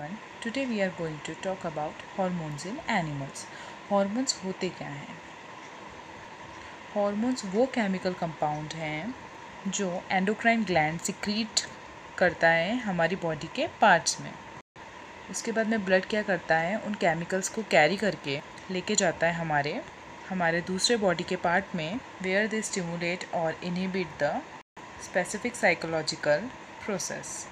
everyone. Today we are going to talk about hormones in animals. Hormones होते क्या हैं? Hormones वो chemical compound हैं जो एंडोक्राइन ग्लैंड सिक्रीट करता है हमारी बॉडी के पार्ट्स में. उसके बाद में ब्लड क्या करता है, उन केमिकल्स को कैरी करके लेके जाता है हमारे दूसरे बॉडी के पार्ट में, वेयर दे स्टिमुलेट और inhibit the specific psychological process.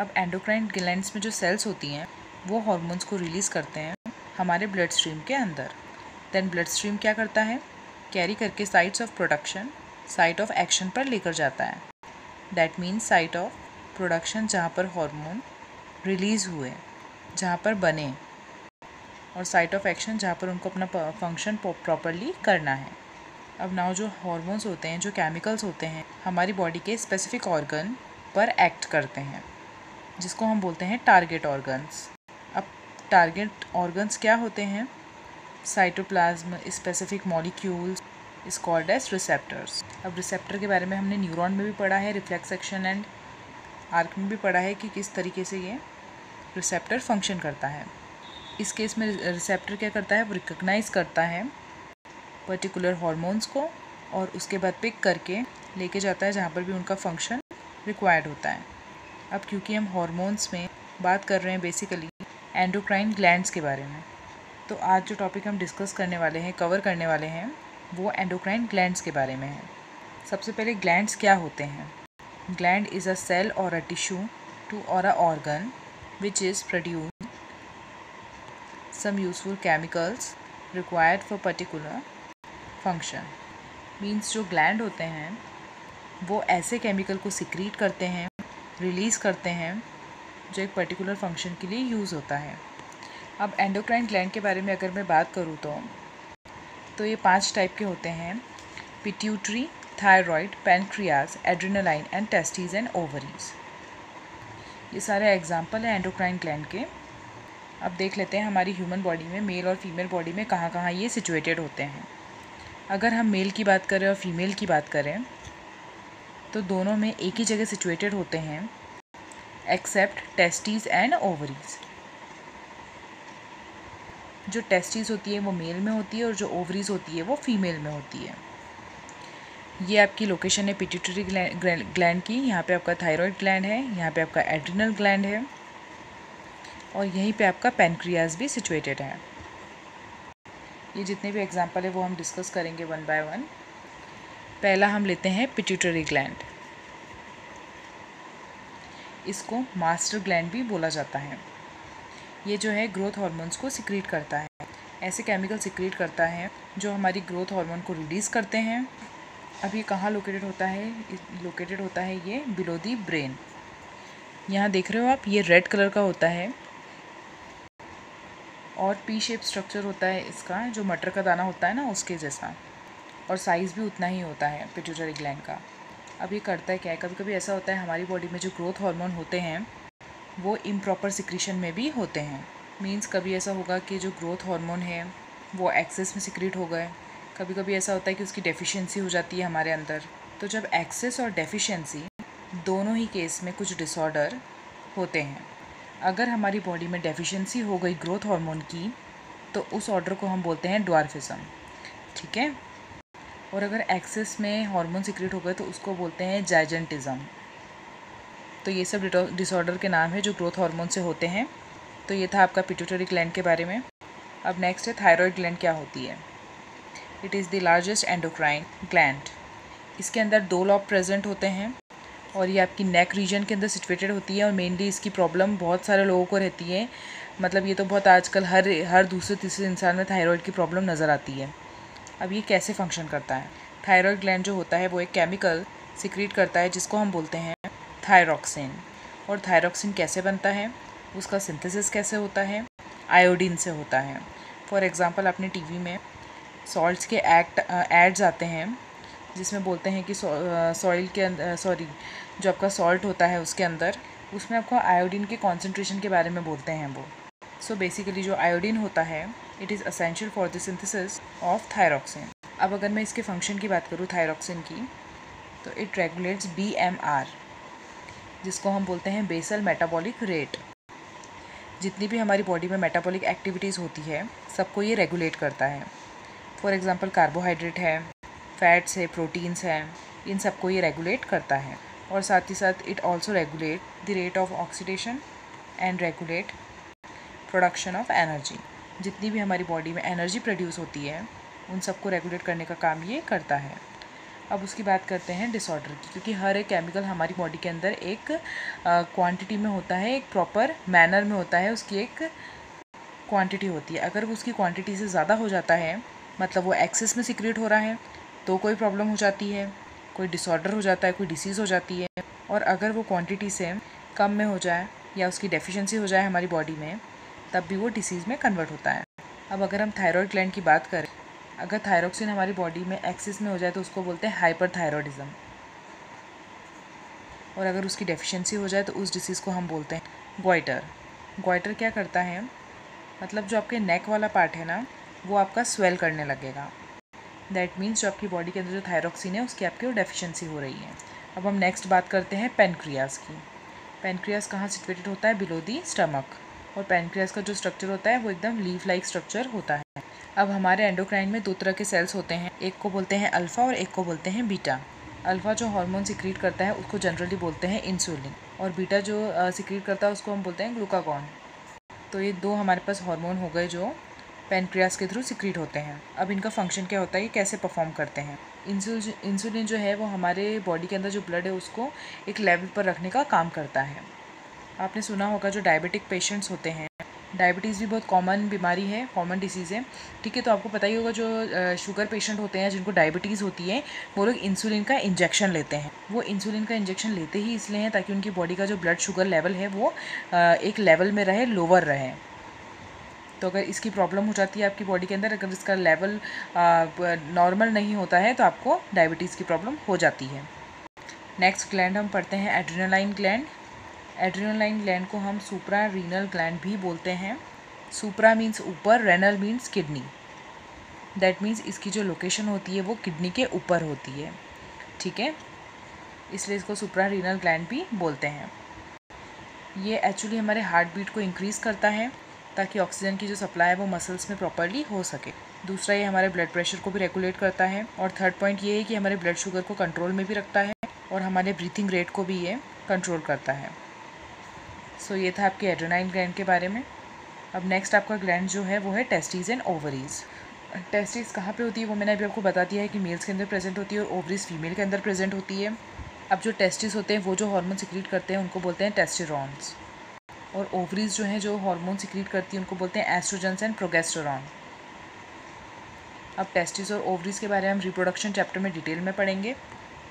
अब एंडोक्राइन ग्लैंड्स में जो सेल्स होती हैं वो हार्मोन्स को रिलीज़ करते हैं हमारे ब्लड स्ट्रीम के अंदर. देन ब्लड स्ट्रीम क्या करता है, कैरी करके sites of production, site of action पर लेकर जाता है. That means site of production जहाँ पर हार्मोन रिलीज़ हुए, जहाँ पर बने, और साइट ऑफ एक्शन जहाँ पर उनको अपना फंक्शन प्रॉपरली करना है. अब नाउ जो हार्मोन्स होते हैं, जो केमिकल्स होते हैं, हमारी बॉडी के स्पेसिफिक ऑर्गन पर एक्ट करते हैं जिसको हम बोलते हैं टारगेट ऑर्गन्स. अब टारगेट ऑर्गन्स क्या होते हैं? Cytoplasm, specific molecules is called as receptors. अब रिसेप्टर के बारे में हमने न्यूरॉन में भी पढ़ा है, रिफ्लेक्स एक्शन एंड आर्क में भी पढ़ा है कि किस तरीके से ये रिसेप्टर फंक्शन करता है. इस केस में रिसेप्टर क्या करता है, वो रिकग्नाइज करता है पर्टिकुलर हार्मोन्स को और उसके बाद पिक करके लेके जाता है जहाँ पर भी उनका फंक्शन रिक्वायर्ड होता है. अब क्योंकि हम हार्मोन्स में बात कर रहे हैं बेसिकली एंडोक्राइन ग्लैंड्स के बारे में, तो आज जो टॉपिक हम डिस्कस करने वाले हैं, कवर करने वाले हैं, वो एंडोक्राइन ग्लैंड्स के बारे में है. सबसे पहले ग्लैंड्स क्या होते हैं? ग्लैंड इज़ अ सेल और अ टिश्यू टू और a organ which is produce some useful chemicals required for particular function. Means जो ग्लैंड होते हैं वो ऐसे केमिकल को सिक्रीट करते हैं, रिलीज़ करते हैं, जो एक पर्टिकुलर फंक्शन के लिए यूज़ होता है. अब एंडोक्राइन ग्लैंड के बारे में अगर मैं बात करूँ तो ये 5 टाइप के होते हैं: pituitary, thyroid, pancreas, adrenaline and testis and ovaries. ये सारे एग्जाम्पल हैं एंडोक्राइन ग्लैंड के. अब देख लेते हैं हमारी ह्यूमन बॉडी में, मेल और फीमेल बॉडी में कहाँ कहाँ ये सिचुएटेड होते हैं. अगर हम मेल की बात करें और फीमेल की बात करें तो दोनों में एक ही जगह सिचुएटेड होते हैं एक्सेप्ट टेस्टिस एंड ओवरीज. जो टेस्टिस होती है वो मेल में होती है और जो ओवरीज होती है वो फीमेल में होती है. ये आपकी लोकेशन है पिट्यूटरी ग्लैंड की. यहाँ पे आपका थायराइड ग्लैंड है, यहाँ पे आपका एड्रिनल ग्लैंड है और यहीं पे आपका पैनक्रियाज भी सिचुएटेड है. ये जितने भी एग्जाम्पल है वो हम डिस्कस करेंगे वन बाय वन. पहला हम लेते हैं पिट्यूटरी ग्लैंड. इसको मास्टर ग्लैंड भी बोला जाता है. ये जो है ग्रोथ हार्मोन्स को सिक्रीट करता है. ऐसे केमिकल सिक्रीट करता है जो हमारी ग्रोथ हार्मोन को रिलीज़ करते हैं. अब ये कहाँ लोकेटेड होता है? लोकेटेड होता है ये बिलो दी ब्रेन. यहाँ देख रहे हो आप, ये रेड कलर का होता है और पी शेप स्ट्रक्चर होता है इसका, जो मटर का दाना होता है ना उसके जैसा, और साइज़ भी उतना ही होता है पिट्यूटरी ग्लैंड का. अब ये करता है क्या है, कभी कभी ऐसा होता है हमारी बॉडी में जो ग्रोथ हार्मोन होते हैं वो इम्प्रॉपर सिक्रीशन में भी होते हैं. मींस कभी ऐसा होगा कि जो ग्रोथ हार्मोन है वो एक्सेस में सिक्रीट हो गए. कभी कभी ऐसा होता है कि उसकी डेफिशिएंसी हो जाती है हमारे अंदर. तो जब एक्सेस और डेफिशिएंसी दोनों ही केस में कुछ डिसऑर्डर होते हैं. अगर हमारी बॉडी में डेफिशिएंसी हो गई ग्रोथ हार्मोन की तो उस ऑर्डर को हम बोलते हैं ड्वार्फिज्म. ठीक है. और अगर एक्सेस में हार्मोन सिक्रीट हो गए तो उसको बोलते हैं जाइजेंटिज्म. तो ये सब डिसऑर्डर के नाम है जो ग्रोथ हार्मोन से होते हैं. तो ये था आपका पिट्यूटरी ग्लैंड के बारे में. अब नेक्स्ट है थायराइड ग्लैंड. क्या होती है? It is the largest endocrine gland. इसके अंदर 2 लॉब प्रेजेंट होते हैं और ये आपकी नेक रीजन के अंदर सिचुएटेड होती है. और मेनली इसकी प्रॉब्लम बहुत सारे लोगों को रहती है. मतलब ये तो बहुत आजकल हर दूसरे तीसरे इंसान में थायराइड की प्रॉब्लम नज़र आती है. अब ये कैसे फंक्शन करता है? थायराइड ग्लैंड जो होता है वो एक केमिकल सिक्रीट करता है जिसको हम बोलते हैं थायरॉक्सिन. और थायरॉक्सिन कैसे बनता है, उसका सिंथेसिस कैसे होता है? आयोडीन से होता है. फॉर एग्जांपल आपने टीवी में सॉल्ट्स के एड्स आते हैं जिसमें बोलते हैं कि सॉइल के अंदर जो आपका सॉल्ट होता है उसके अंदर, उसमें आपको आयोडीन के कॉन्सेंट्रेशन के बारे में बोलते हैं वो. सो बेसिकली जो आयोडीन होता है it is essential for the synthesis of thyroxine. अब अगर मैं इसके फंक्शन की बात करूँ थायरॉक्सिन की, तो इट रेगुलेट्स BMR जिसको हम बोलते हैं बेसल मेटाबॉलिक रेट. जितनी भी हमारी बॉडी में मेटाबॉलिक एक्टिविटीज़ होती है सबको ये रेगुलेट करता है। फॉर एग्जांपल कार्बोहाइड्रेट है, फैट्स है, प्रोटीन्स हैं, इन सबको ये रेगुलेट करता है। और साथ ही साथ it also regulate the rate of oxidation and regulate production of energy. जितनी भी हमारी बॉडी में एनर्जी प्रोड्यूस होती है उन सबको रेगुलेट करने का काम ये करता है। अब उसकी बात करते हैं डिसऑर्डर की, क्योंकि हर एक केमिकल हमारी बॉडी के अंदर एक क्वांटिटी में होता है, एक प्रॉपर मैनर में होता है, उसकी एक क्वांटिटी होती है। अगर वो उसकी क्वांटिटी से ज़्यादा हो जाता है, मतलब वो एक्सेस में सिक्रेट हो रहा है, तो कोई प्रॉब्लम हो जाती है, कोई डिसऑर्डर हो जाता है, कोई डिसीज़ हो जाती है। और अगर वो क्वांटिटी से कम में हो जाए या उसकी डेफिशिएंसी हो जाए हमारी बॉडी में, तब भी वो डिसीज़ में कन्वर्ट होता है। अब अगर हम थायराइड ग्लैंड की बात करें, अगर थायरोक्सिन हमारी बॉडी में एक्सेस में हो जाए तो उसको बोलते हैं हाइपरथायरॉयडिज्म। और अगर उसकी डेफिशिएंसी हो जाए तो उस डिसीज़ को हम बोलते हैं गॉइटर। गॉइटर क्या करता है, मतलब जो आपके नेक वाला पार्ट है ना, वो आपका स्वेल करने लगेगा। दैट मीन्स जो आपकी बॉडी के अंदर जो थायरोक्सिन है उसकी आपकी डेफिशिएंसी हो रही है। अब हम नेक्स्ट बात करते हैं पेनक्रियाज की। पेनक्रियाज कहाँ सिचुएटेड होता है? Below the stomach. और पेनक्रियाज का जो स्ट्रक्चर होता है वो एकदम लीफ लाइक स्ट्रक्चर होता है। अब हमारे एंडोक्राइन में दो तरह के सेल्स होते हैं, एक को बोलते हैं अल्फ़ा और एक को बोलते हैं बीटा। अल्फ़ा जो हार्मोन सिक्रीट करता है उसको जनरली बोलते हैं इंसुलिन, और बीटा जो सिक्रीट करता है उसको हम बोलते हैं ग्लूकागॉन। तो ये दो हमारे पास हार्मोन हो गए जो पेनक्रियाज के थ्रू सिक्रीट होते हैं। अब इनका फंक्शन क्या होता है, ये कैसे परफॉर्म करते हैं? इंसुलिन जो है वो हमारे बॉडी के अंदर जो ब्लड है उसको एक लेवल पर रखने का काम करता है। आपने सुना होगा जो डायबिटिक पेशेंट्स होते हैं, डायबिटीज़ भी बहुत कॉमन बीमारी है, कॉमन डिसीज़ है, ठीक है। तो आपको पता ही होगा जो शुगर पेशेंट होते हैं जिनको डायबिटीज़ होती है, वो लोग इंसुलिन का इंजेक्शन लेते हैं। वो इंसुलिन का इंजेक्शन लेते ही इसलिए हैं ताकि उनकी बॉडी का जो ब्लड शुगर लेवल है वो एक लेवल में रहे, लोअर रहे। तो अगर इसकी प्रॉब्लम हो जाती है आपकी बॉडी के अंदर, अगर इसका लेवल नॉर्मल नहीं होता है तो आपको डायबिटीज़ की प्रॉब्लम हो जाती है। नेक्स्ट ग्लैंड हम पढ़ते हैं एड्रेनालाइन ग्लैंड। एड्रेनालाइन ग्लैंड को हम सुप्रा रीनल ग्लैंड भी बोलते हैं। सुप्रा मीन्स ऊपर, renal means kidney. That means इसकी जो लोकेशन होती है वो किडनी के ऊपर होती है, ठीक है, इसलिए इसको सुप्रा रीनल ग्लैंड भी बोलते हैं। ये एक्चुअली हमारे हार्ट बीट को इंक्रीज़ करता है ताकि ऑक्सीजन की जो सप्लाई है वो मसल्स में प्रॉपरली हो सके। दूसरा, ये हमारे ब्लड प्रेशर को भी रेगुलेट करता है। और थर्ड पॉइंट ये है कि हमारे ब्लड शुगर को कंट्रोल में भी रखता है और हमारे ब्रीथिंग रेट को भी ये कंट्रोल करता है। सो ये था आपके एड्रेनाइन ग्लैंड के बारे में। अब नेक्स्ट आपका ग्लैंड जो है वो है टेस्टिस एंड ओवरीज। टेस्टिस कहाँ पे होती है वो मैंने अभी आपको बता दिया है कि मेल्स के अंदर प्रेजेंट होती है और ओवरीज फीमेल के अंदर प्रेजेंट होती है। अब जो टेस्टिस होते हैं वो जो हार्मोन सिक्रीट करते हैं उनको बोलते हैं टेस्टेरोन्स, और ओवरीज जो हैं जो हार्मोन सिक्रीट करती हैं उनको बोलते हैं एस्ट्रोजेंस एंड प्रोगेस्टेरॉन। अब टेस्टिस और ओवरीज के बारे में हम रिप्रोडक्शन चैप्टर में डिटेल में पढ़ेंगे।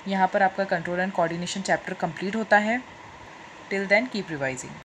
यहाँ पर आपका control and coordination chapter complete होता है। Till then keep revising.